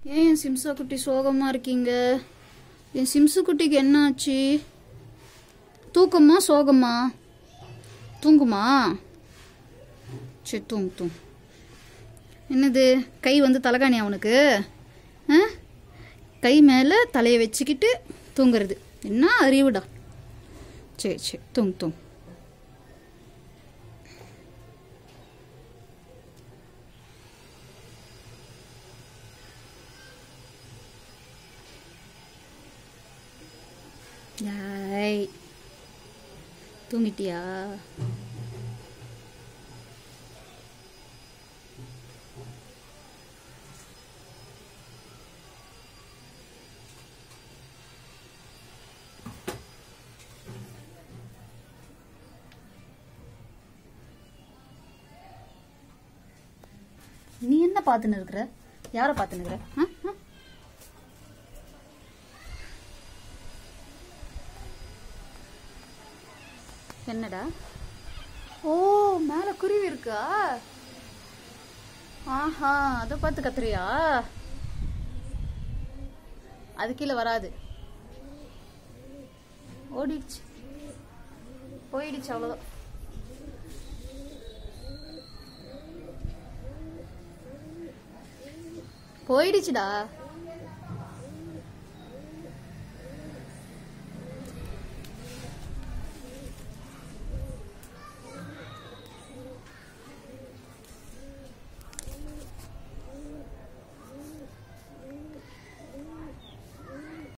ஏன் என் சிம்சா குட்டி சோகமா இருக்கீங்க? என் சிம்சு குட்டிக்கு என்ன ஆச்சு? தூக்கமா சோகமா? தூங்குமா? சரி தூங்கு தூங்கு. என்னது கை வந்து தலகாணியா அவனுக்கு? கை மேலே தலையை வச்சுக்கிட்டு தூங்குறது என்ன அறிவுடா. சரி சரி தூங்கு தூங்கு. யாய் தூங்கிட்டியா? நீ என்ன பார்த்துன்னு இருக்கிற? யாரை பார்த்துன்னு இருக்கிற? என்னடா? ஓ மேல குருவி இருக்கா? ஆஹா அதை பார்த்து கத்துறியா? அது கீழே வராது. ஓடிடுச்சு போயிடுச்சு அவ்வளோதான். போயிடுச்சுடா.